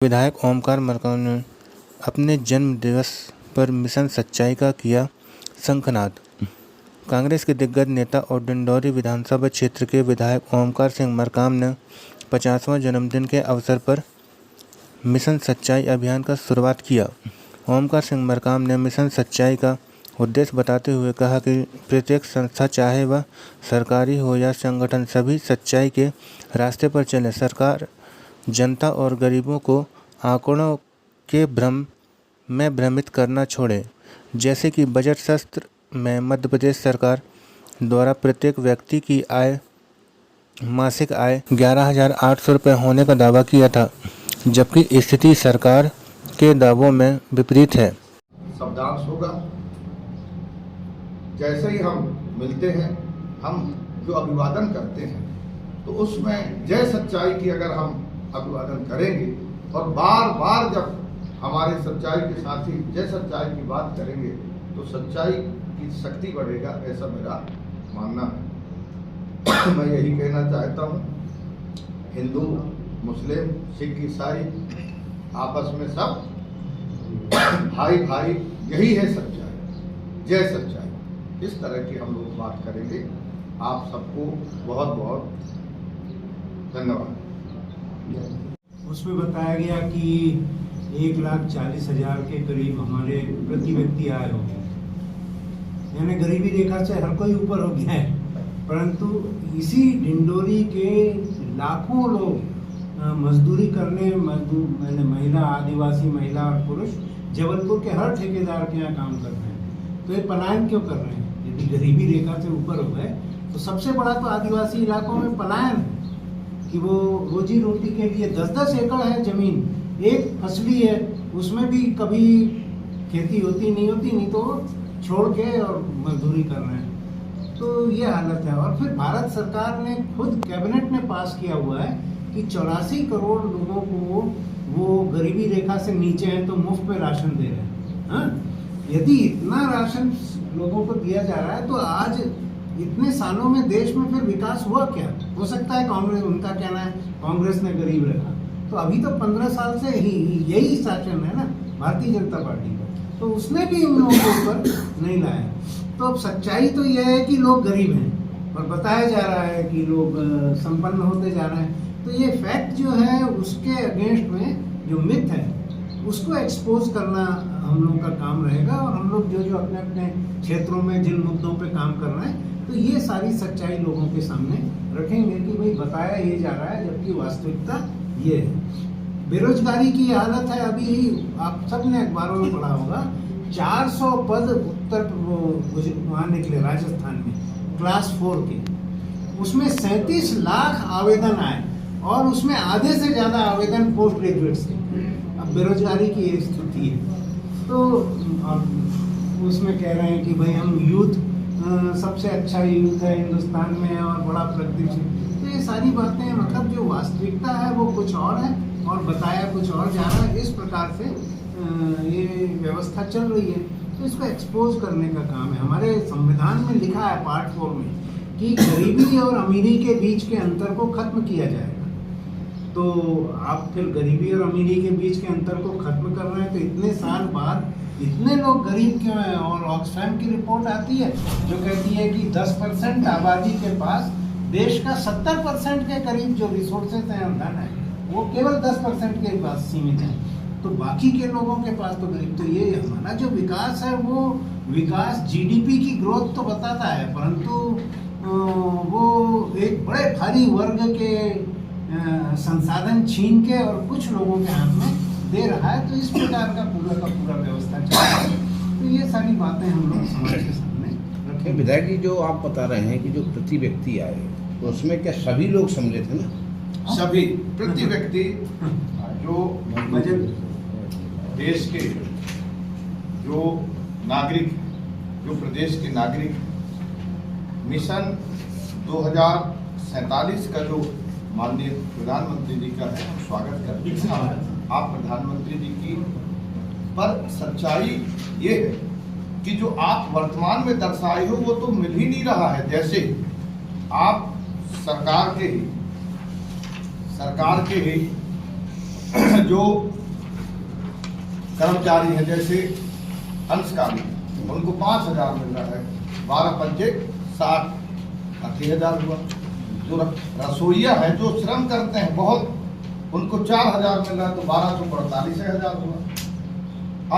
विधायक ओमकार मरकाम ने अपने जन्म दिवस पर मिशन सच्चाई का किया शंखनाद। कांग्रेस के दिग्गज नेता और डिंडौरी विधानसभा क्षेत्र के विधायक ओमकार सिंह मरकाम ने 50वां जन्मदिन के अवसर पर मिशन सच्चाई अभियान का शुरुआत किया। ओमकार सिंह मरकाम ने मिशन सच्चाई का उद्देश्य बताते हुए कहा कि प्रत्येक संस्था, चाहे वह सरकारी हो या संगठन, सभी सच्चाई के रास्ते पर चले। सरकार जनता और गरीबों को आंकड़ों के भ्रम में भ्रमित करना छोड़े। जैसे कि बजट सत्र में मध्य प्रदेश सरकार द्वारा प्रत्येक व्यक्ति की मासिक आय 11,800 रुपये होने का दावा किया था, जबकि स्थिति सरकार के दावों में विपरीत है। शब्दांश होगा, जैसे ही हम मिलते हैं, हम जो अभिवादन करते हैं, तो उसमें जय सच्चाई की अगर हम अभिवादन करेंगे और बार बार जब हमारे सच्चाई के साथी जय सच्चाई की बात करेंगे तो सच्चाई की शक्ति बढ़ेगा, ऐसा मेरा मानना है। मैं यही कहना चाहता हूँ, हिंदू, मुस्लिम, सिख, ईसाई आपस में सब भाई भाई, यही है सच्चाई, जय सच्चाई। इस तरह की हम लोग बात करेंगे। आप सबको बहुत बहुत धन्यवाद। उसमें बताया गया कि 1,40,000 के करीब हमारे प्रति व्यक्ति आय हो गए, यानी गरीबी रेखा से हर कोई ऊपर हो गया है। परंतु इसी डिंडोरी के लाखों लोग मजदूरी करने, महिला, आदिवासी महिला और पुरुष जबलपुर के हर ठेकेदार के यहाँ काम कर रहे हैं। तो ये पलायन क्यों कर रहे हैं? यदि गरीबी रेखा से ऊपर हो गए तो सबसे बड़ा तो आदिवासी इलाकों में पलायन है कि वो रोजी रोटी के लिए 10-10 एकड़ है जमीन, एक फसली है, उसमें भी कभी खेती होती नहीं तो छोड़ के और मजदूरी कर रहे हैं। तो ये हालत है। और फिर भारत सरकार ने खुद कैबिनेट में पास किया हुआ है कि 84 करोड़ लोगों को वो गरीबी रेखा से नीचे हैं तो मुफ्त में राशन दे रहे हैं। हाँ? यदि इतना राशन लोगों को दिया जा रहा है तो आज इतने सालों में देश में फिर विकास हुआ क्या? हो सकता है कांग्रेस, उनका कहना है कांग्रेस ने गरीब रखा, तो अभी तो 15 साल से ही यही शासन है ना भारतीय जनता पार्टी का, तो उसने भी उन लोगों के ऊपर नहीं लाया। तो अब सच्चाई तो यह है कि लोग गरीब हैं और बताया जा रहा है कि लोग संपन्न होते जा रहे हैं। तो ये फैक्ट जो है उसके अगेंस्ट में जो मिथ है उसको एक्सपोज करना हम लोग का काम रहेगा। और हम लोग जो अपने अपने क्षेत्रों में जिन मुद्दों पे काम कर रहे हैं तो ये सारी सच्चाई लोगों के सामने रखेंगे कि भाई बताया ये जा रहा है, जबकि वास्तविकता ये है। बेरोजगारी की हालत है, अभी आप सब ने अखबारों में पढ़ा होगा, 400 पद वहाँ निकले राजस्थान में क्लास 4 के, उसमें 37 लाख आवेदन आए और उसमें आधे से ज़्यादा आवेदन पोस्ट ग्रेजुएट से। अब बेरोजगारी की ये स्थिति है। तो उसमें कह रहे हैं कि भाई हम यूथ सबसे अच्छा यूथ है हिंदुस्तान में और बड़ा प्रगतिशील। तो ये सारी बातें मतलब जो वास्तविकता है वो कुछ और है और बताया कुछ और जा रहा है। इस प्रकार से ये व्यवस्था चल रही है, तो इसको एक्सपोज करने का काम है। हमारे संविधान में लिखा है पार्ट 4 में कि गरीबी और अमीरी के बीच के अंतर को खत्म किया जाएगा। तो आप फिर गरीबी और अमीरी के बीच के अंतर को खत्म कर रहे हैं, तो इतने साल बाद इतने लोग गरीब क्यों हैं? और ऑक्सफैम की रिपोर्ट आती है जो कहती है कि 10% आबादी के पास देश का 70% के करीब जो रिसोर्सेज हैं, धन है, वो केवल 10% के पास सीमित है। तो बाकी के लोगों के पास तो गरीब। तो ये हमारा जो विकास है वो विकास जीडीपी की ग्रोथ तो बताता है, परंतु वो एक बड़े भारी वर्ग के संसाधन छीन के और कुछ लोगों के हाथ में दे रहा है। तो इस प्रकार का पूरा व्यवस्था चल रहा है। तो ये सारी बातें हम लोग समाज के सामने रखें। विधायक जी, जो आप बता रहे हैं कि जो प्रति व्यक्ति आए, तो उसमें क्या सभी लोग सम्मिलित हैं ना? सभी प्रति व्यक्ति जो देश के जो नागरिक, जो प्रदेश के नागरिक, मिशन 2047 का जो माननीय प्रधानमंत्री जी का स्वागत करते हैं। आप प्रधानमंत्री जी की पर सच्चाई ये है कि जो आप वर्तमान में दर्शाए हो वो तो मिल ही नहीं रहा है। जैसे आप सरकार के ही जो कर्मचारी हैं जैसे अंशकारी, उनको 5,000 मिल रहा है, 12 पंचे 60, 80,000 हुआ। जो रसोईया है जो श्रम करते हैं बहुत, उनको 4,000 मिल रहा है, तो 12 तो 45,000 हुआ।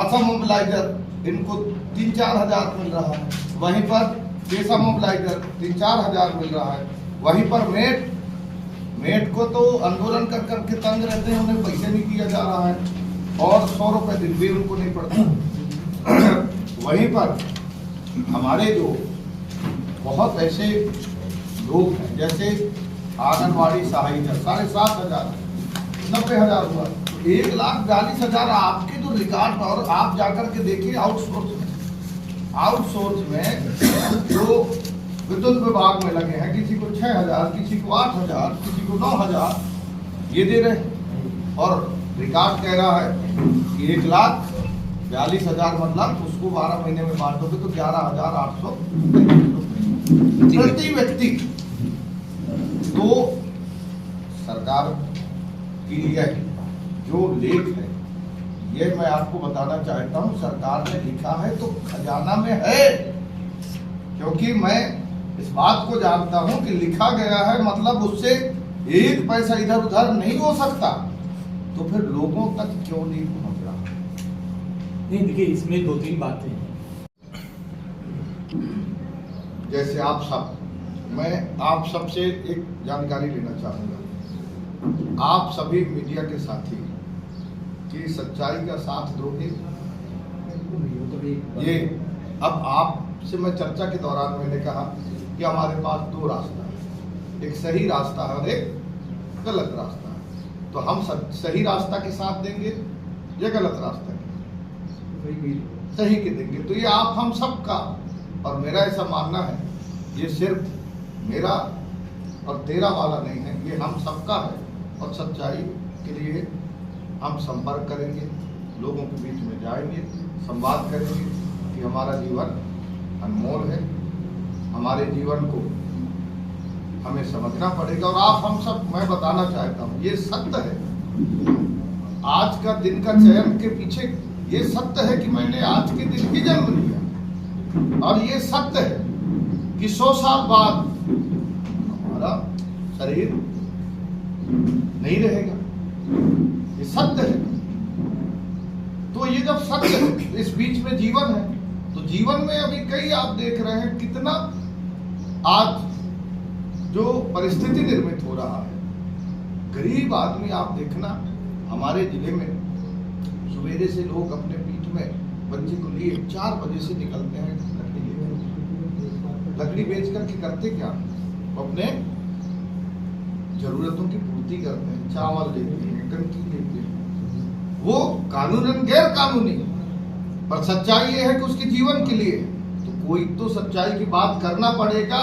आशा मोबिलाइजर इनको 3-4 हज़ार मिल रहा है, वहीं पर पेशा मोबिलाइजर 3-4 हज़ार मिल रहा है। वहीं पर मेट को तो आंदोलन कर करके तंग रहते हैं, उन्हें पैसे नहीं दिया जा रहा है और 100 रुपये दिन भी उनको नहीं पड़ता। वहीं पर हमारे जो बहुत ऐसे लोग हैं जैसे आंगनबाड़ी सहायिका 7,500, 90,000 हुआ, 1,42,000 आपके जो रिकॉर्ड, और आप जाकर के देखिए आउटसोर्स में जो विद्युत विभाग में लगे हैं, किसी को 6,000, किसी को 8,000, किसी को 9,000 ये दे रहे हैं, और रिकॉर्ड कह रहा है कि 1,42,000 मतलब उसको 12 महीने में बांट दोगे तो 11,800 प्रति व्यक्ति। तो सरकार की यह जो लेख है, ये मैं आपको बताना चाहता हूं, सरकार ने लिखा है तो खजाना में है, क्योंकि मैं इस बात को जानता हूं कि लिखा गया है मतलब उससे एक पैसा इधर उधर नहीं हो सकता, तो फिर लोगों तक क्यों नहीं पहुंच रहा? नहीं, देखिए इसमें 2-3 बातें हैं। जैसे आप सब, मैं आप सबसे एक जानकारी लेना चाहूंगा, आप सभी मीडिया के साथी कि सच्चाई का साथ दोगे? ये अब आपसे मैं चर्चा के दौरान मैंने कहा कि हमारे पास 2 रास्ता है, एक सही रास्ता है और एक गलत रास्ता है, तो हम सही रास्ता के साथ देंगे या गलत रास्ता के? सही के देंगे। तो ये आप हम सबका, और मेरा ऐसा मानना है, ये सिर्फ मेरा और तेरा वाला नहीं है, ये हम सबका है, और सच्चाई के लिए हम संपर्क करेंगे, लोगों के बीच में जाएंगे, संवाद करेंगे कि हमारा जीवन अनमोल है, हमारे जीवन को हमें समझना पड़ेगा। और आप हम सब, मैं बताना चाहता हूँ, ये सत्य है, आज का दिन का चयन के पीछे ये सत्य है कि मैंने आज के दिन ही जन्म लिया, और ये सत्य है कि 100 साल बाद हमारा शरीर नहीं रहेगा, ये सत्य है। तो ये जब सत्य है, इस बीच में जीवन है, तो जीवन में अभी कई आप देख रहे हैं कितना आज जो परिस्थिति निर्मित हो रहा है। गरीब आदमी आप देखना, हमारे जिले में सवेरे से लोग अपने पीठ में बच्चे को लिए 4 बजे से निकलते हैं लकड़ी लेकर। लकड़ी बेच करके करते क्या? अपने जरूरतों की पूर्ति करते हैं, चावल लेते हैं, कनकी लेते हैं, वो कानूनन गैर कानूनी, पर सच्चाई ये है कि उसके जीवन के लिए। तो कोई तो सच्चाई की बात करना पड़ेगा।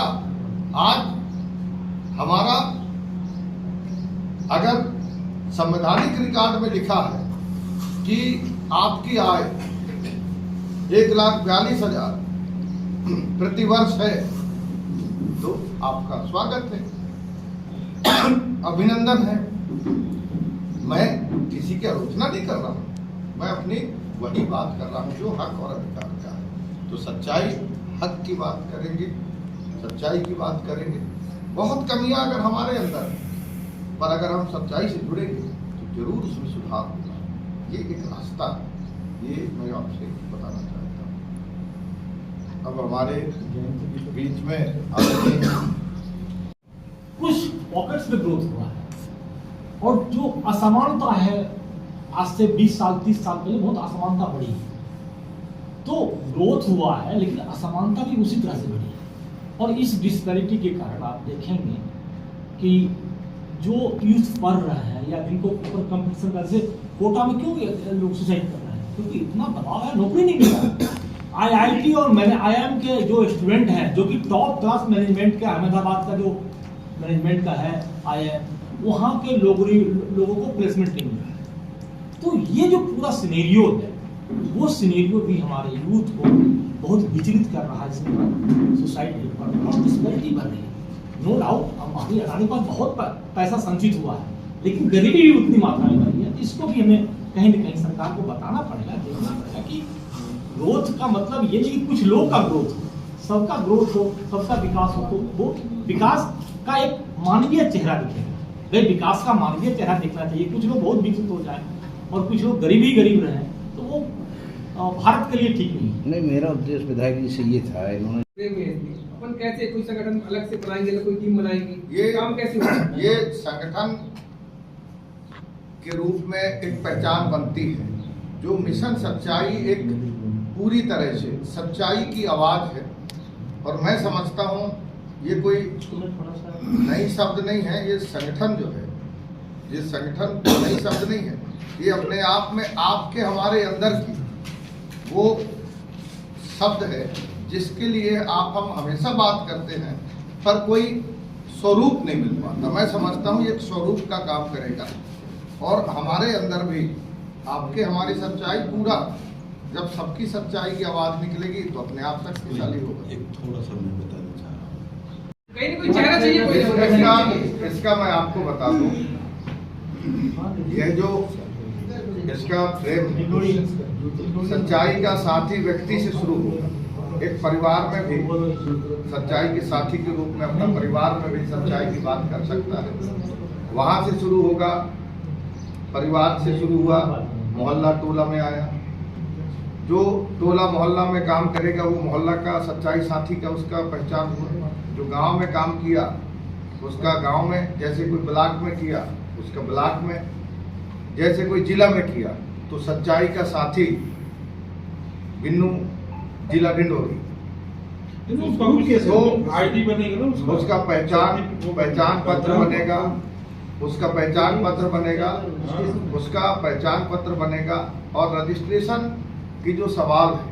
आज हमारा अगर संवैधानिक रिकॉर्ड में लिखा है कि आपकी आय 1,42,000 प्रति वर्ष है, तो आपका स्वागत है, अभिनंदन है। मैं किसी की आलोचना नहीं कर रहा हूं, मैं अपनी वही बात कर रहा हूं जो हक और अधिकार का है। तो सच्चाई, हक की बात करेंगे, सच्चाई की बात करेंगे। बहुत कमियां अगर हमारे अंदर है, पर अगर हम सच्चाई से जुड़ेंगे तो जरूर उसमें सुधार होगा। ये एक रास्ता है, ये मैं आपसे बताना चाहता हूँ। अब हमारे बीच में कुछ पॉकेट्स में ग्रोथ हुआ है, और जो असमानता है आज से 20 साल 30 साल पहले बहुत असमानता बढ़ी है। तो ग्रोथ हुआ है, लेकिन असमानता भी उसी तरह से बढ़ी है। और इस डिस्पैरिटी के कारण आप देखेंगे कि जो यूथ पढ़ रहा है या जिनको ऊपर कंपटीशन कर से कोटा में क्यों लोग सुसाइड कर रहे हैं, क्योंकि इतना दबाव है, नौकरी नहीं मिल रहा। IIT और IIM के जो स्टूडेंट हैं, जो कि टॉप क्लास मैनेजमेंट का अहमदाबाद का जो मैनेजमेंट का है IIM, वहाँ के लोगों को प्लेसमेंट नहीं मिल रहा है। तो ये जो पूरा सिनेरियो है, वो सिनेरियो भी हमारे यूथ को बहुत विचलित कर रहा है, इसमें सुसाइड रेट बढ़ रहा है और डिस्पैरिटी बढ़ रही है। नो डाउट, हमारी अडानी पास बहुत पैसा संचित हुआ है, लेकिन गरीबी भी उतनी मात्रा में बढ़ी है। इसको भी हमें कहीं न कहीं सरकार को बताना पड़ेगा, देखना पड़ेगा कि ग्रोथ का मतलब ये नहीं कि कुछ लोग का ग्रोथ हो, सबका ग्रोथ हो, सबका विकास हो, तो वो विकास का एक मानवीय चेहरा दिखेगा। भाई विकास का मानवीय चेहरा दिखना चाहिए। कुछ लोग बहुत विकसित हो जाए और कुछ लोग गरीब ही गरीब रहे, तो वो भारत के लिए ठीक नहीं है। नहीं, मेरा उद्देश्य विधायक जी से ये था, इन्होंने अपन कैसे कोई संगठन अलग से बनाएंगे, कोई टीम बनाएंगे, ये काम कैसे होगा? ये संगठन के रूप में एक पहचान बनती है। जो मिशन सच्चाई एक पूरी तरह से सच्चाई की आवाज है, और मैं समझता हूँ ये कोई नई शब्द नहीं है। ये संगठन जो है, ये संगठन नई शब्द नहीं है, ये अपने आप में आपके हमारे अंदर की वो शब्द है जिसके लिए आप हम हमेशा बात करते हैं, पर कोई स्वरूप नहीं मिल पाता। मैं समझता हूँ ये एक स्वरूप का काम करेगा, और हमारे अंदर भी आपके हमारी सच्चाई पूरा, जब सबकी सच्चाई की आवाज निकलेगी तो अपने आप शक्तिशाली होगा। एक थोड़ा सा मैं बताना चाह रहा हूँ, कहीं ना कोई चेहरा चाहिए, कोई इसका मैं आपको बता दूं, यह जो इसका फ्रेम सच्चाई का साथी व्यक्ति से शुरू होगा। एक परिवार में भी सच्चाई के साथी के रूप में अपना परिवार में भी सच्चाई की बात कर सकता है। वहां से शुरू होगा, परिवार से शुरू हुआ, मोहल्ला टोला में आया। जो टोला मोहल्ला में काम करेगा वो मोहल्ला का सच्चाई साथी का उसका पहचान हुआ। जो गांव में काम किया उसका गांव में, जैसे कोई ब्लॉक में किया उसका ब्लॉक में, जैसे कोई जिला में किया तो सच्चाई का साथी बिन्नू जिला डिंडोरी। तो आईडी बनेगा ना उसका पहचान पत्र बनेगा, उसका पहचान पत्र बनेगा, उसका पहचान पत्र बनेगा। और रजिस्ट्रेशन की जो सवाल है,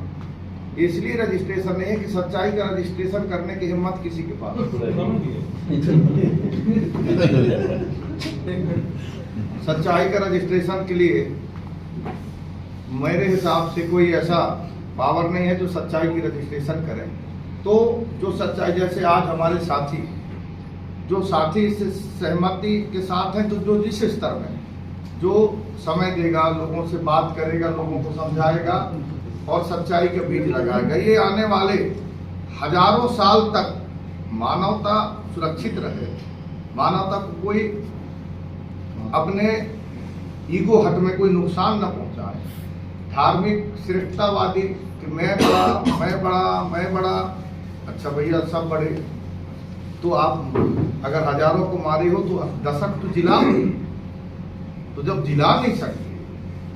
इसलिए रजिस्ट्रेशन नहीं है कि सच्चाई का रजिस्ट्रेशन करने की हिम्मत किसी के पास सच्चाई का रजिस्ट्रेशन के लिए मेरे हिसाब से कोई ऐसा पावर नहीं है जो सच्चाई की रजिस्ट्रेशन करे। तो जो सच्चाई, जैसे आज हमारे साथी जो साथी से सहमति के साथ हैं, तो जो जिस स्तर में जो समय देगा, लोगों से बात करेगा, लोगों को समझाएगा और सच्चाई के बीज लगाएगा, ये आने वाले हजारों साल तक मानवता सुरक्षित रहे, मानवता को कोई अपने ईगो हट में कोई नुकसान न पहुंचाए। धार्मिक श्रेष्ठतावादी कि मैं बड़ा, अच्छा भैया सब बड़े, तो आप अगर हजारों को मारे हो तो दशक तो जिला, तो जब जिला नहीं सकते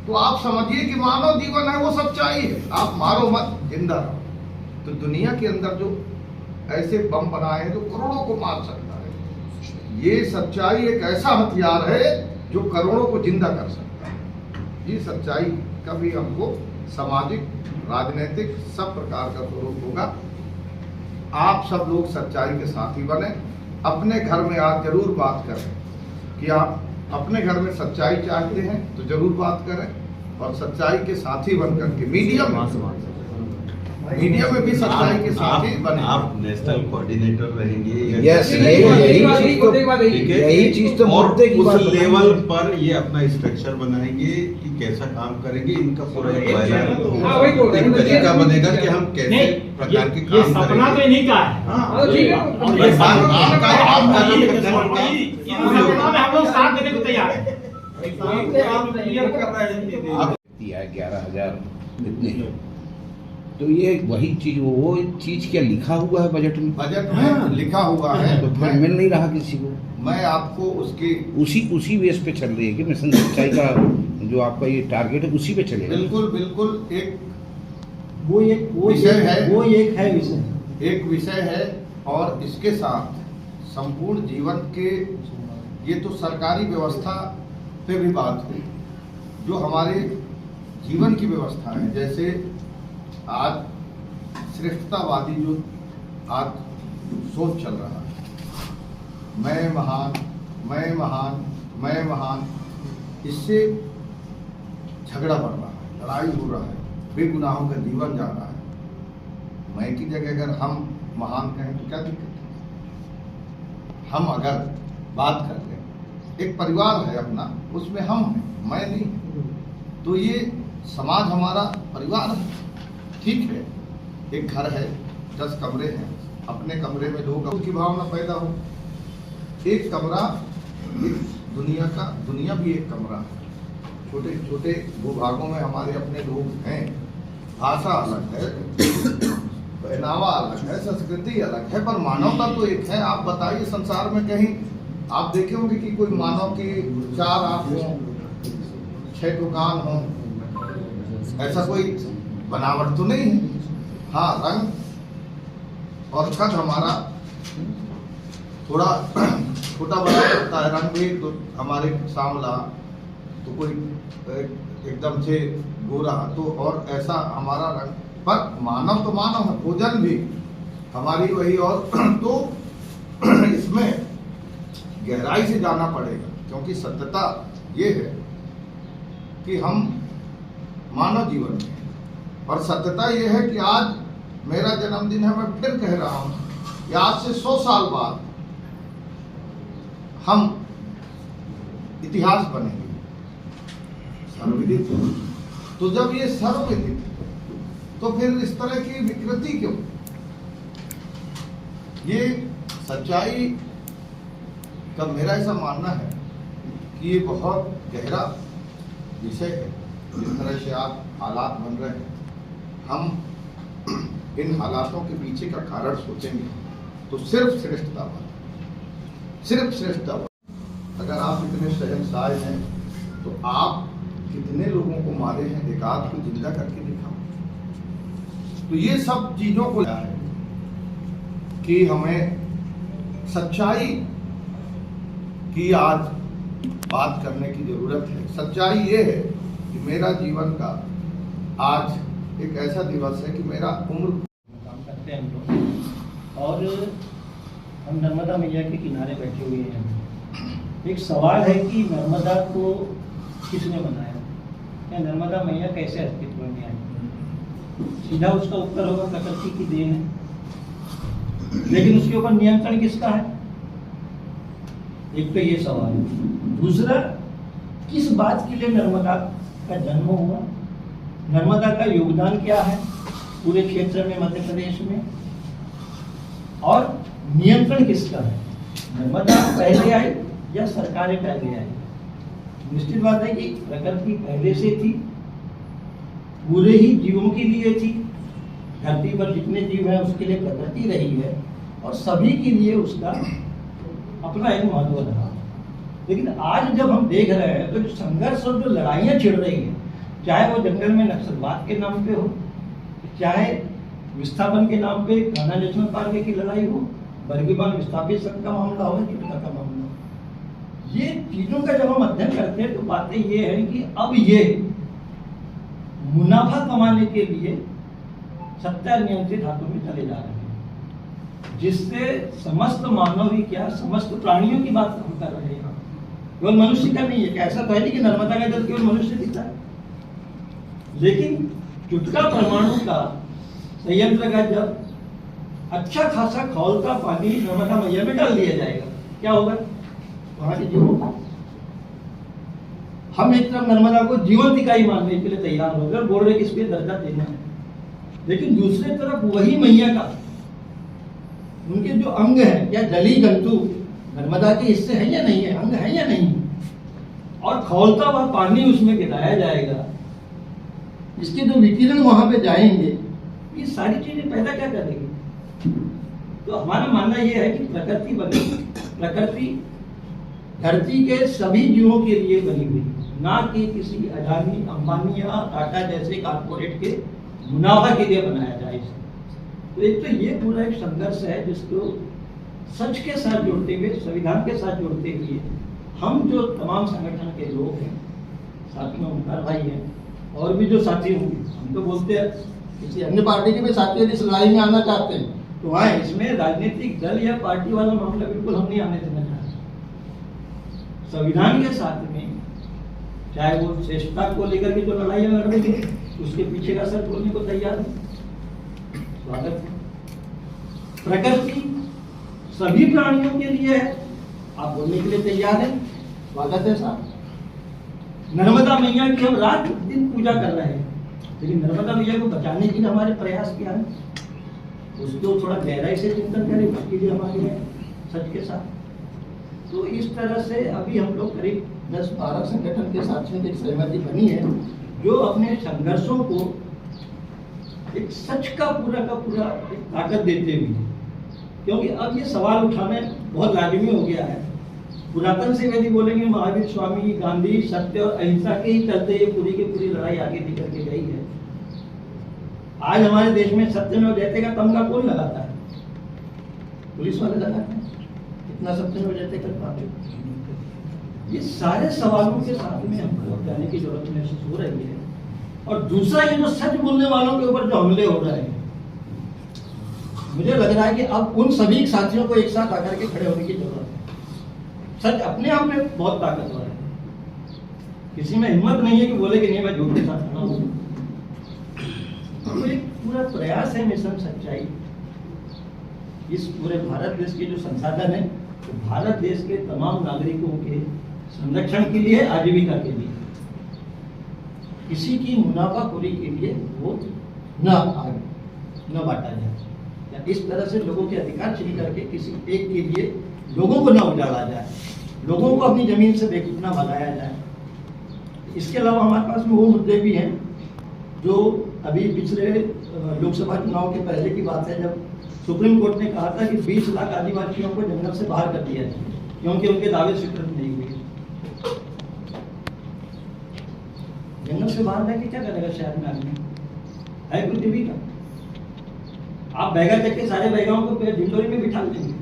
तो आप समझिए कि मानव जीवन है वो सच्चाई है। आप मारो मत, जिंदा रहो। तो दुनिया के अंदर जो ऐसे बम बनाए हैं जो करोड़ों को मार सकता है, ये सच्चाई एक ऐसा हथियार है जो करोड़ों को जिंदा कर सकता है। ये सच्चाई का भी हमको सामाजिक, राजनीतिक सब प्रकार का स्वरूप होगा। आप सब लोग सच्चाई के साथी बने। अपने घर में आज जरूर बात करें कि आप अपने घर में सच्चाई चाहते हैं तो जरूर बात करें, और सच्चाई के साथी बनकर के मीडिया में भी सच्चाई के साथी बने। आप नेशनल कोऑर्डिनेटर रहेंगे। यस, यही चीज तो और मुद्दे की उस बात लेवल पर ये अपना स्ट्रक्चर बनाएंगे कि कैसा काम करेंगे, इनका पूरा एक तरीका बनेगा कि हम कैसे प्रकार के ये काम सपना तो करेंगे। नहीं का है, ठीक है। और ये सपना में हम लोग साथ देने को तैयार है। आप दिया 11,000 इतने, तो ये वही चीज, वो चीज क्या लिखा हुआ है बजट में? बजट में लिखा हुआ है, तो फिर मिल नहीं रहा किसी को। मैं आपको उसकी उसी बेस पे चल रही है कि मिशन सच्चाई का जो आपका ये टारगेट है उसी पे चलेगा। बिल्कुल एक वो एक विषय है, वो एक है विषय, एक विषय है। और इसके साथ संपूर्ण जीवन के, ये तो सरकारी व्यवस्था पे भी बात हुई, जो हमारे जीवन की व्यवस्था है। जैसे आज श्रेष्ठतावादी जो आज सोच चल रहा है, मैं महान, इससे झगड़ा बढ़ रहा है, लड़ाई हो रहा है, बेगुनाहों का जीवन जा रहा है। मैं की जगह अगर हम महान कहें तो क्या दिक्कत है? हम अगर बात कर लें एक परिवार है अपना, उसमें हम हैं, मैं नहीं। तो ये समाज हमारा परिवार है, ठीक है। एक घर है, 10 कमरे हैं, अपने कमरे में 2 कमरे की भावना पैदा हो। एक कमरा, एक दुनिया भी एक कमरा है। छोटे छोटे भूभागों में हमारे अपने लोग हैं, भाषा अलग है, पहनावा अलग है, संस्कृति अलग है, पर मानवता तो एक है। आप बताइए संसार में कहीं आप देखे होंगे कि कोई मानव की 4 आँख हो, 6 ठो कान हो, ऐसा कोई बनावट तो नहीं है। हाँ, रंग और कद हमारा थोड़ा छोटा बड़ा होता है। रंग भी तो हमारे सांवला, तो कोई एकदम से गोरा, तो और ऐसा हमारा रंग, पर मानव तो मानव है। भोजन भी हमारी वही, और तो इसमें गहराई से जाना पड़ेगा, क्योंकि सत्यता ये है कि हम मानव जीवन में, और सत्यता ये है कि आज मेरा जन्मदिन है। मैं फिर कह रहा हूं कि आज से 100 साल बाद हम इतिहास बनेंगे, सर्वविदित। तो जब ये सर्वविदित, तो फिर इस तरह की विकृति क्यों? ये सच्चाई का मेरा ऐसा मानना है कि ये बहुत गहरा विषय है। जिस तरह से आप हालात बन रहे हैं, हम इन हालातों के पीछे का कारण सोचेंगे तो सिर्फ श्रेष्ठतावाद, सिर्फ श्रेष्ठतावाद। अगर आप इतने शहंशाह हैं तो आप कितने लोगों को मारे हैं, एकाध को जिंदा करके दिखाओ। तो ये सब चीजों को है कि हमें सच्चाई की आज बात करने की जरूरत है। सच्चाई ये है कि मेरा जीवन का आज एक ऐसा दिवस है कि मेरा उम्र काम करते हैं हम लोग, और हम नर्मदा मैया के किनारे बैठे हुए हैं। एक सवाल है कि नर्मदा को किसने बनाया, या नर्मदा मैया कैसे अस्तित्व में आई? सीधा उसका उत्तर होगा प्रकृति की देन है, लेकिन उसके ऊपर नियंत्रण किसका है? एक तो ये सवाल है। दूसरा, किस बात के लिए नर्मदा का जन्म हुआ, नर्मदा का योगदान क्या है पूरे क्षेत्र में, मध्य प्रदेश में, और नियंत्रण किसका है? नर्मदा पहले आई या सरकारें पहले आई? निश्चित बात है कि प्रकृति पहले से थी, पूरे ही जीवों के लिए थी। धरती पर जितने जीव हैं उसके लिए प्रकृति रही है, और सभी के लिए उसका अपना एक महत्व रहा। लेकिन आज जब हम देख रहे हैं तो जो संघर्ष और जो लड़ाइयाँ छिड़ रही हैं, चाहे वो जंगल में नक्सलवाद के नाम पे हो, चाहे विस्थापन के नाम पे कान्हा नेशनल पार्क की लड़ाई हो, बर्गीबान विस्थापित संघ का मामला हो, चुटका का मामला हो, ये चीजों का जब हम अध्ययन करते हैं तो बातें ये है कि अब ये मुनाफा कमाने के लिए सत्ता नियंत्रित हाथों में चले जा रहे हैं, जिससे समस्त मानव ही क्या, समस्त प्राणियों की बात हम कर रहे हैं, केवल मनुष्य का नहीं है। कि ऐसा तो है नहीं कि नर्मदा का जल केवल मनुष्य पीता है, लेकिन चुटका परमाणु का संयंत्र का जब अच्छा खासा खौलता पानी नर्मदा मैया में डाल दिया जाएगा, क्या होगा वहां के जीवों का? हम एक तरफ नर्मदा को जीवंत इकाई मानने के लिए तैयार हो गए और बोल रहे कि इसके दर्जा देना है, लेकिन दूसरी तरफ वही मैया का उनके जो अंग है या जली जंतु नर्मदा के हिस्से हैं या नहीं है, अंग है या नहीं, और खौलता हुआ पानी उसमें गिराया जाएगा, इसके जो विकिरण वहां पे जाएंगे, ये सारी चीजें पैदा क्या करेगी? तो हमारा मानना यह है कि प्रकृति बनी, प्रकृति धरती के सभी जीवों के लिए बनी हुई, ना कि किसी अडानी, अंबानी या टाटा जैसे कारपोरेट के मुनाफा के लिए बनाया जाए इसे। तो एक तो ये पूरा एक संघर्ष है जिसको सच के साथ जोड़ते हुए, संविधान के साथ जोड़ते हुए, हम जो तमाम संगठन के लोग हैं, साथ में ओमकार भाई हैं और भी जो साथी होंगे, हम तो बोलते हैं किसी अन्य पार्टी के भी साथी इस लड़ाई में आना चाहते हैं तो आए, इसमें राजनीतिक दल या पार्टी वाला मामला बिल्कुल हम नहीं आने देना चाहते। संविधान के साथ में चाहे वो श्रेष्ठता को लेकर के जो लड़ाइयां लड़ रही है, उसके पीछे का सर बोलने को तैयार है, स्वागत है। प्रकृति सभी प्राणियों के लिए है, आप बोलने के लिए तैयार हैं, स्वागत है साहब। नर्मदा मैया की हम रात दिन पूजा कर रहे हैं, लेकिन नर्मदा मैया को बचाने के लिए हमारे प्रयास क्या है, उसको थोड़ा गहराई से चिंतन करें, उसके लिए हमारे हैं सच के साथ। तो इस तरह से अभी हम लोग करीब 10-12 संगठन के साथ में एक सहमति बनी है, जो अपने संघर्षों को एक सच का पूरा एक ताकत देते हुए, क्योंकि अब ये सवाल उठाना बहुत लाजिमी हो गया है। पुरातन से यदि बोलेंगे महावीर स्वामी, गांधी सत्य और अहिंसा के ही चलते ये पूरी की पूरी लड़ाई आगे निकल के गई है। आज हमारे देश में सत्यमेव जयते का तमगा कौन लगाता है? पुलिस वाले लगाते हैं। कितना सत्यमेव जयते कर पाते? ये सारे सवालों के साथ में हमको जाने की जरूरत महसूस हो रही है। और दूसरा, ये जो सच बोलने वालों के ऊपर जो हमले हो रहे हैं, मुझे लग रहा है कि अब उन सभी साथियों को एक साथ आकर के खड़े होने की जरूरत है। सच अपने आप में बहुत ताकतवर है, किसी में हिम्मत नहीं है कि बोले कि नहीं मैं झूठ के साथ खड़ा हूं। तो एक पूरा प्रयास है मिशन सच्चाई, इस पूरे भारत देश के जो संसाधन है, तो भारत देश के तमाम नागरिकों के संरक्षण के लिए, आजीविका के लिए, किसी की मुनाफाखोरी के लिए वोट न आगे न बांटा जाए, या इस तरह से लोगों के अधिकार छीन करके किसी एक के लिए लोगों को न उजाला जाए, लोगों को अपनी जमीन से बेकूफ न भगाया जाए। इसके अलावा हमारे पास में वो मुद्दे भी हैं जो अभी पिछले लोकसभा चुनाव के पहले की बात है, जब सुप्रीम कोर्ट ने कहा था कि 20 लाख आदिवासियों को जंगल से बाहर कर दिया जाए क्योंकि उनके दावे स्वीकृत नहीं हुए। जंगल से बाहर जाके क्या करेगा शहर में आदमी? है कोई जीविका? आप बैगा चक्के सारे बैगाओं को ढिंडोरी में बिठा देंगे।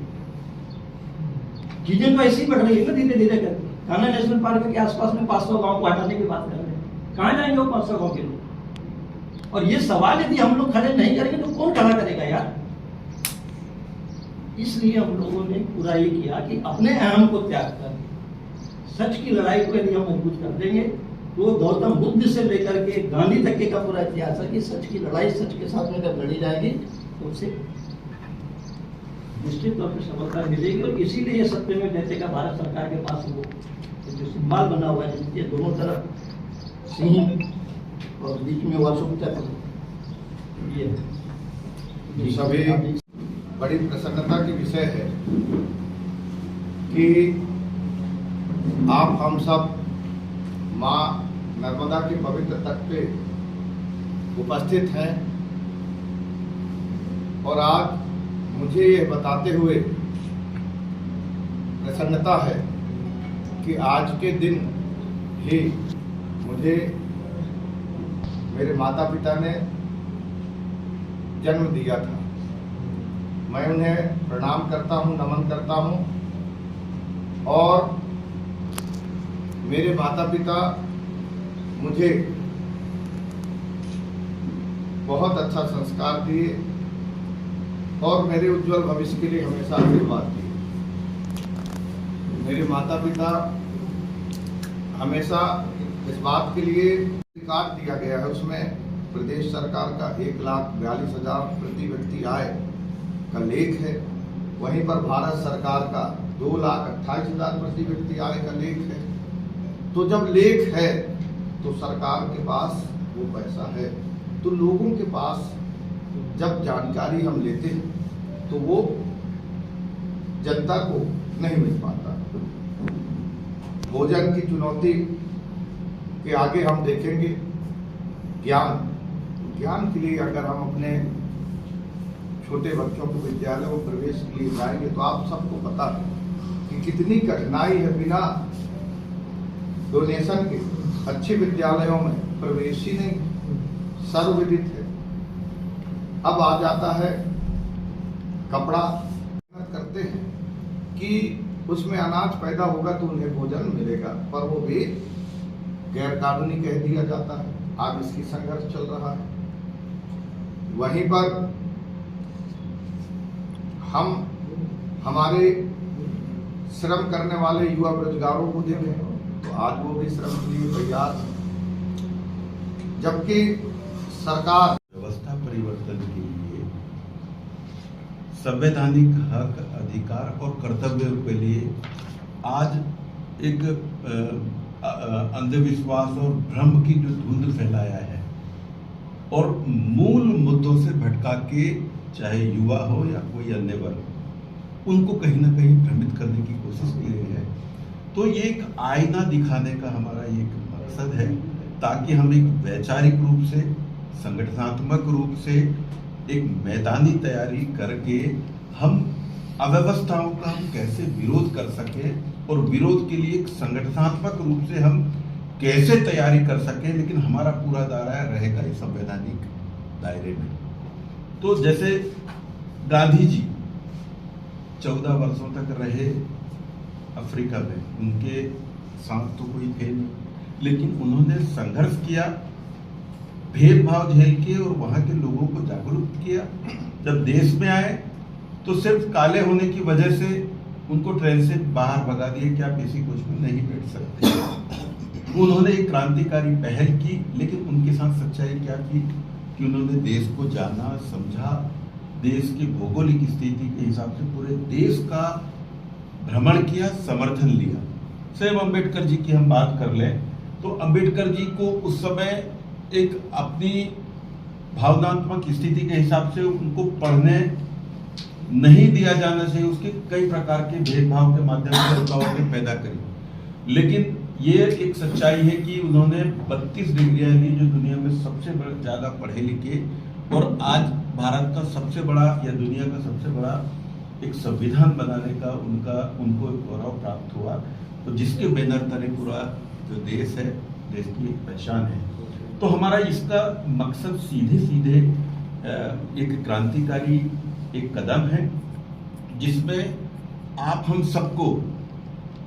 चीजें तो ऐसी बढ़ रही है ना धीरे धीरे करके। कान्हा नेशनल पार्क के आसपास में 500 गांव को हटाने की बात कर रहे हैं। कहाँ जाएंगे वो 500 गांव के लोग? और ये सवाल यदि हम लोग खड़े नहीं करेंगे तो कौन खड़ा करेगा यार? इसलिए हम लोगों ने पूरा ये किया कि अपने अहम को त्याग कर सच की लड़ाई को यदि हम मजबूत कर देंगे, तो गौतम बुद्ध से लेकर के गांधी तक का पूरा इतिहास है कि सच की लड़ाई सच के साथ में जब लड़ी जाएगी तो उसे निश्चित तौर पर सफलता मिलेगी। और इसीलिए ये सत्यमेव जयते का भारत सरकार के पास वो जो सिंबल बना हुआ है, जिसके दोनों तरफ सिंह और बीच में अशोक चक्र, ये सभी बड़ी प्रसन्नता की विषय है कि आप हम सब माँ नर्मदा के पवित्र तट पे उपस्थित हैं, और आज मुझे यह बताते हुए प्रसन्नता है कि आज के दिन ही मुझे मेरे माता पिता ने जन्म दिया था। मैं उन्हें प्रणाम करता हूं, नमन करता हूं, और मेरे माता पिता मुझे बहुत अच्छा संस्कार दिए और मेरे उज्जवल भविष्य के लिए हमेशा आशीर्वाद दिए। मेरे माता पिता हमेशा इस बात के लिए अधिकार दिया गया है, उसमें प्रदेश सरकार का 1,42,000 प्रति व्यक्ति आय का लेख है। वहीं पर भारत सरकार का 2,28,000 प्रति व्यक्ति आय का लेख है। तो जब लेख है तो सरकार के पास वो पैसा है, तो लोगों के पास जब जानकारी हम लेते हैं तो वो जनता को नहीं मिल पाता। भोजन की चुनौती के आगे हम देखेंगे ज्ञान के लिए अगर हम अपने छोटे बच्चों को विद्यालयों में प्रवेश के लिए जाएंगे तो आप सबको पता है कि कितनी कठिनाई है। बिना डोनेशन के अच्छे विद्यालयों में प्रवेश ही नहीं, सर्वविदित है। अब आ जाता है कपड़ा, करते हैं कि उसमें अनाज पैदा होगा तो उन्हें भोजन मिलेगा, पर वो भी गैर कानूनी कह दिया जाता है। आज इसकी संघर्ष चल रहा है। वहीं पर हम हमारे श्रम करने वाले युवा बेरोजगारों को देखें तो आज वो भी श्रम के लिए तैयार है, जबकि सरकार व्यवस्था परिवर्तन के लिए संवैधानिक हक, अधिकार और कर्तव्यों के लिए आज एक अंधविश्वास और भ्रम की जो धुंध फैलाया है और मूल मुद्दों से भटका के, चाहे युवा हो या कोई अन्य वर्ग, उनको कहीं ना कहीं भ्रमित करने की कोशिश की गई है। तो ये एक आईना दिखाने का हमारा एक मकसद है, ताकि हम एक वैचारिक रूप से, संगठनात्मक रूप से एक मैदानी तैयारी करके हम अव्यवस्थाओं का हम कैसे विरोध कर सके और विरोध के लिए एक संगठनात्मक रूप से हम कैसे तैयारी कर सके, लेकिन हमारा पूरा दायरा रहेगा इस संवैधानिक दायरे में। तो जैसे गांधी जी 14 वर्षों तक रहे अफ्रीका में, उनके साथ तो कोई थे नहीं, लेकिन उन्होंने संघर्ष किया, भेदभाव झेल के और वहां के लोगों को जागरूक किया। जब देश में आए तो सिर्फ काले होने की वजह से उनको ट्रेन से बाहर भगा दिए कि आप इसी कोच में नहीं बैठ सकते। उन्होंने एक क्रांतिकारी पहल की, लेकिन उनके साथ सच्चाई क्या थी कि उन्होंने देश को जाना, समझा, देश की भौगोलिक स्थिति के हिसाब से पूरे देश का भ्रमण किया, समर्थन लिया। सेम अम्बेडकर जी की हम बात कर लें तो अम्बेडकर जी को उस समय एक अपनी भावनात्मक स्थिति के हिसाब से उनको पढ़ने नहीं दिया जाना चाहिए, उसके कई प्रकार के भेदभाव के माध्यम से रुकावटें पैदा करी। लेकिन ये एक सच्चाई है कि उन्होंने 32 डिग्रियां ली, जो दुनिया में सबसे ज़्यादा पढ़े लिखे, और आज भारत का सबसे बड़ा या दुनिया का सबसे बड़ा एक संविधान बनाने का उनको एक गौरव प्राप्त हुआ। तो जिसके बैनर तले पूरा जो देश है, देश की एक पहचान है। तो हमारा इसका मकसद सीधे सीधे एक क्रांतिकारी एक कदम है, जिसमें आप हम सबको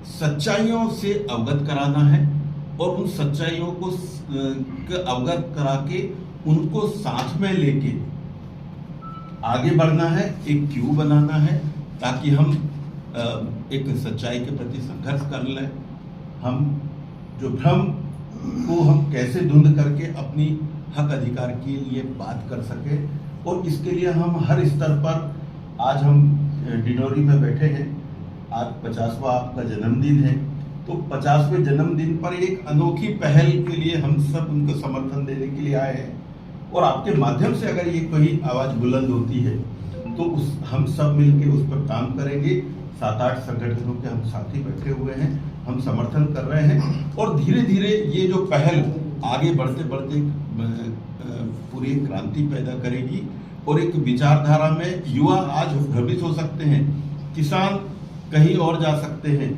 सच्चाइयों से अवगत कराना है और उन सच्चाइयों को अवगत करा के उनको साथ में लेके आगे बढ़ना है, एक क्यू बनाना है, ताकि हम एक सच्चाई के प्रति संघर्ष कर लें। हम जो भ्रम को हम कैसे धुंध करके अपनी हक अधिकार के लिए बात कर सके, और इसके लिए हम हर स्तर पर, आज हम डिंडोरी में बैठे हैं, आज 50वां आपका जन्मदिन है, तो 50वें जन्मदिन पर एक अनोखी पहल के लिए हम सब उनको समर्थन देने के लिए आए हैं। और आपके माध्यम से अगर ये कोई आवाज़ बुलंद होती है तो हम सब मिलके उस पर काम करेंगे। 7-8 संगठनों के हम साथी बैठे हुए हैं, हम समर्थन कर रहे हैं, और धीरे धीरे ये जो पहल आगे बढ़ते बढ़ते पूरी क्रांति पैदा करेगी। और एक विचारधारा में युवा आज भ्रमित हो सकते हैं, किसान कहीं और जा सकते हैं,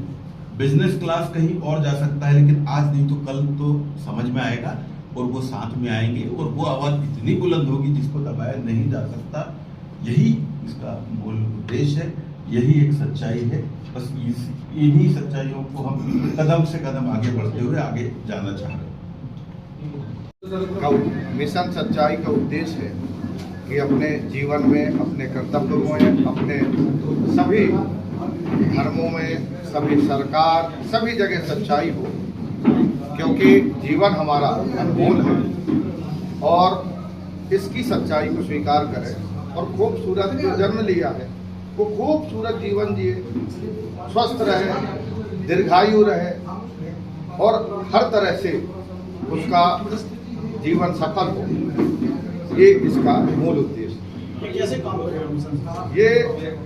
बिजनेस क्लास कहीं और जा सकता है, लेकिन आज नहीं तो कल तो समझ में आएगा और वो साथ में आएंगे, और वो आवाज़ इतनी बुलंद होगी जिसको दबाया नहीं जा सकता। यही इसका मूल उद्देश्य है, यही एक सच्चाई है। बस इन्हीं सच्चाइयों को हम कदम से कदम आगे बढ़ते हुए आगे जाना चाह रहे हैं। मिशन सच्चाई का उद्देश्य है कि अपने जीवन में, अपने कर्तव्यों में, अपने सभी धर्मों में, सभी सरकार, सभी जगह सच्चाई हो, क्योंकि जीवन हमारा अनमोल है। और इसकी सच्चाई को स्वीकार करें और खूबसूरत जो जन्म लिया है वो खूबसूरत जीवन जिए, स्वस्थ रहे, दीर्घायु रहे, और हर तरह से उसका जीवन सफल हो। ये इसका मूल उद्देश्य। कैसे काम करेगा? ये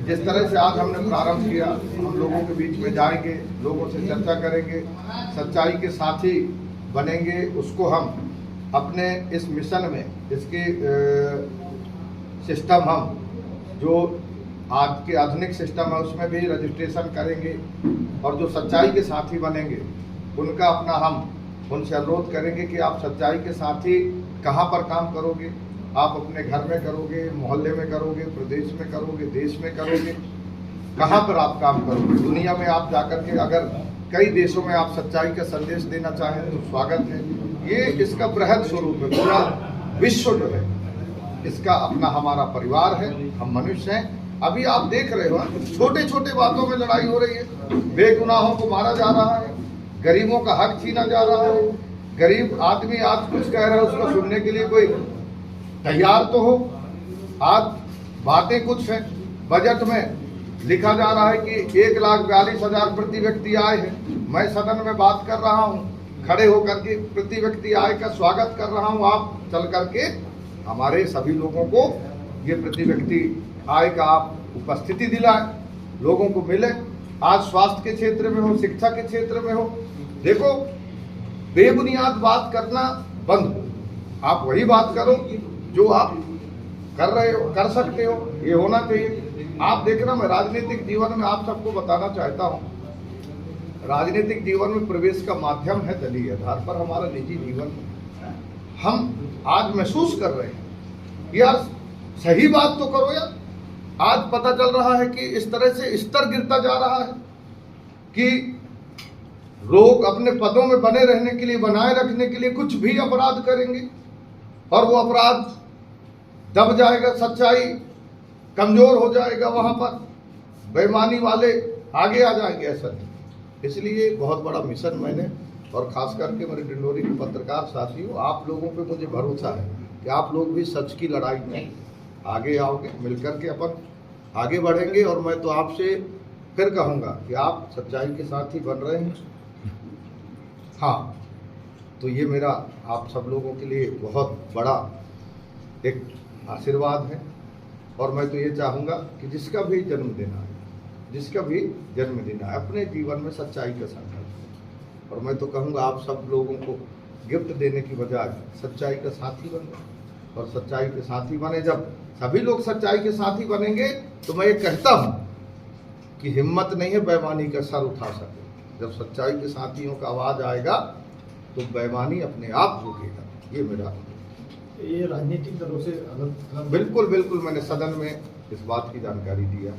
जिस तरह से आज हमने प्रारंभ किया, हम लोगों के बीच में जाएंगे, लोगों से चर्चा करेंगे, सच्चाई के साथी बनेंगे, उसको हम अपने इस मिशन में, इसके सिस्टम हम जो आज के आधुनिक सिस्टम है उसमें भी रजिस्ट्रेशन करेंगे, और जो सच्चाई के साथी बनेंगे उनका अपना हम उनसे अनुरोध करेंगे कि आप सच्चाई के साथी कहाँ पर काम करोगे। आप अपने घर में करोगे, मोहल्ले में करोगे, प्रदेश में करोगे, देश में करोगे, कहाँ पर आप काम करोगे। दुनिया में आप जाकर के अगर कई देशों में आप सच्चाई का संदेश देना चाहें तो स्वागत है। ये इसका बृहद स्वरूप है। पूरा विश्व जो है इसका अपना हमारा परिवार है, हम मनुष्य हैं। अभी आप देख रहे हो छोटे छोटे बातों में लड़ाई हो रही है, बेगुनाहों को मारा जा रहा है, गरीबों का हक छीना जा रहा है। गरीब आदमी आज कुछ कह रहा है, उसको सुनने के लिए कोई तैयार तो हो। आज बातें कुछ है, बजट में लिखा जा रहा है कि 1,42,000 प्रति व्यक्ति आए हैं। मैं सदन में बात कर रहा हूं, खड़े होकर के प्रति व्यक्ति आय का स्वागत कर रहा हूं। आप चल करके हमारे सभी लोगों को ये प्रति व्यक्ति आय का आप उपस्थिति दिलाएं, लोगों को मिले। आज स्वास्थ्य के क्षेत्र में हो, शिक्षा के क्षेत्र में हो, देखो बेबुनियाद बात करना बंद हो। आप वही बात करो जो आप कर रहे हो, कर सकते हो, ये होना चाहिए। आप देखना, मैं राजनीतिक जीवन में आप सबको बताना चाहता हूं, राजनीतिक जीवन में प्रवेश का माध्यम है दलीय आधार पर हमारा निजी जीवन। हम आज महसूस कर रहे हैं कि यार सही बात तो करो यार। आज पता चल रहा है कि इस तरह से स्तर गिरता जा रहा है कि लोग अपने पदों में बने रहने के लिए, बनाए रखने के लिए कुछ भी अपराध करेंगे और वो अपराध दब जाएगा, सच्चाई कमजोर हो जाएगा, वहां पर बेईमानी वाले आगे आ जाएंगे। ऐसा नहीं, इसलिए बहुत बड़ा मिशन मैंने, और खास करके मेरे डिंडोरी के पत्रकार साथियों, आप लोगों पे मुझे भरोसा है कि आप लोग भी सच की लड़ाई में आगे आओगे, मिलकर के अपन आगे बढ़ेंगे। और मैं तो आपसे फिर कहूँगा कि आप सच्चाई के साथ ही बन रहे हैं। हाँ, तो ये मेरा आप सब लोगों के लिए बहुत बड़ा एक आशीर्वाद है। और मैं तो ये चाहूँगा कि जिसका भी जन्मदिन आए, जिसका भी जन्मदिन आए, अपने जीवन में सच्चाई का संकल्प। और मैं तो कहूँगा आप सब लोगों को गिफ्ट देने की बजाय सच्चाई का साथी बने, और सच्चाई के साथी बने। जब सभी लोग सच्चाई के साथी बनेंगे तो मैं ये कहता हूँ कि हिम्मत नहीं है बेईमानी का सर उठा सके। जब सच्चाई के साथियों का आवाज आएगा तो बेईमानी अपने आप रुकेगा। ये मेरा, ये राजनीतिक दलों से अलग। बिल्कुल बिल्कुल, मैंने सदन में इस बात की जानकारी दिया।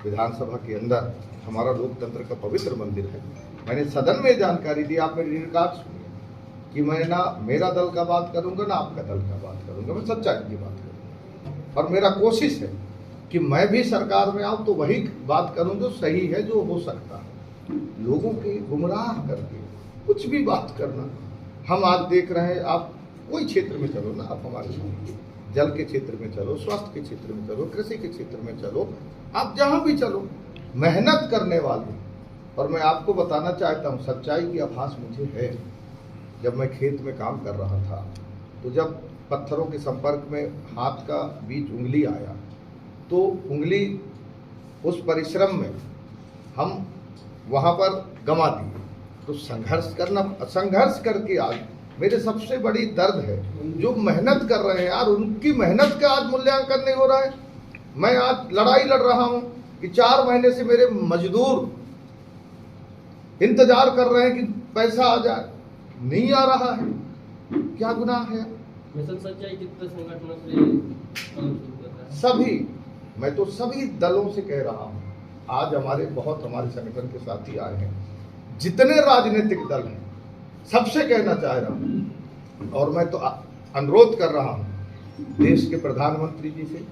विधानसभा के अंदर हमारा लोकतंत्र का पवित्र मंदिर है, मैंने सदन में जानकारी दी। आप मेरी रिकॉर्ड सुनिए कि मैं ना मेरा दल का बात करूंगा ना आपका दल का बात करूंगा, मैं सच्चाई की बात करूंगा। और मेरा कोशिश है कि मैं भी सरकार में आऊं तो वही बात करूं जो सही है, जो हो सकता है। लोगों के गुमराह करके कुछ भी बात करना, हम आज देख रहे हैं। आप कोई क्षेत्र में चलो ना, आप हमारे जल के क्षेत्र में चलो, स्वास्थ्य के क्षेत्र में चलो, कृषि के क्षेत्र में चलो, आप जहां भी चलो, मेहनत करने वाले। और मैं आपको बताना चाहता हूं, सच्चाई की आभास मुझे है। जब मैं खेत में काम कर रहा था तो जब पत्थरों के संपर्क में हाथ का बीच उंगली आया तो उंगली उस परिश्रम में हम वहां पर गंवा दिए। तो संघर्ष करके आज मेरे सबसे बड़ी दर्द है जो मेहनत कर रहे हैं यार, उनकी मेहनत का आज मूल्यांकन नहीं हो रहा है। मैं आज लड़ाई लड़ रहा हूं कि 4 महीने से मेरे मजदूर इंतजार कर रहे हैं कि पैसा आ जाए, नहीं आ रहा है। क्या गुनाह है? मिशन सच्चाई कितने संगठनों से सभी, मैं तो सभी दलों से कह रहा हूं। आज हमारे संगठन के साथी आए हैं, जितने राजनीतिक दल हैं, सबसे कहना चाह रहा हूं। और मैं तो अनुरोध कर रहा हूं देश के प्रधानमंत्री जी से,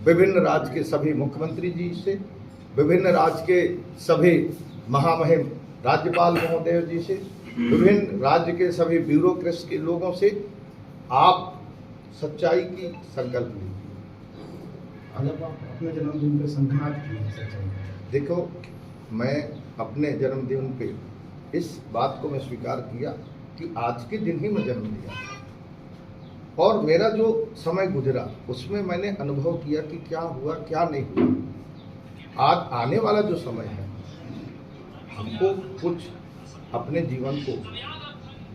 विभिन्न राज्य के सभी मुख्यमंत्री जी से, विभिन्न राज्य के सभी महामहिम राज्यपाल महोदय जी से, विभिन्न राज्य के सभी ब्यूरोक्रेट्स के लोगों से, आप सच्चाई की संकल्प लीजिए। जब आप अपने जन्मदिन पे संकल्प किए सच्चाई, देखो, मैं अपने जन्मदिन पे इस बात को मैं स्वीकार किया कि आज के दिन ही मैं जन्म लिया और मेरा जो समय गुजरा उसमें मैंने अनुभव किया कि क्या हुआ क्या नहीं हुआ। आज आने वाला जो समय है, हमको कुछ अपने जीवन को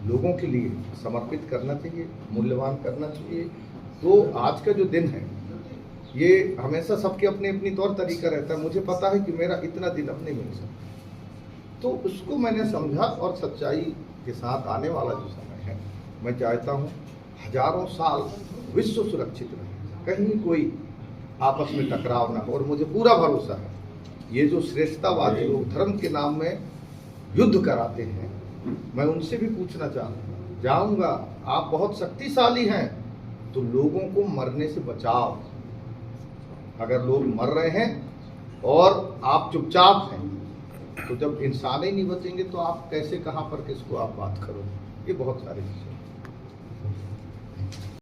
लोगों के लिए समर्पित करना चाहिए, मूल्यवान करना चाहिए। तो आज का जो दिन है ये हमेशा सबके अपने अपनी तौर तरीका रहता है। मुझे पता है कि मेरा इतना दिन अपने मिल सकता, तो उसको मैंने समझा और सच्चाई के साथ आने वाला जो समय है, मैं चाहता हूँ हजारों साल विश्व सुरक्षित रहे, कहीं कोई आपस में टकराव ना हो। और मुझे पूरा भरोसा है ये जो श्रेष्ठतावादी लोग धर्म के नाम में युद्ध कराते हैं, मैं उनसे भी पूछना चाहूँगा, आप बहुत शक्तिशाली हैं तो लोगों को मरने से बचाओ। अगर लोग मर रहे हैं और आप चुपचाप हैं, तो जब इंसान ही नहीं बचेंगे तो आप कैसे, कहाँ पर, किसको आप बात करोगे। ये बहुत सारी चीज़ें।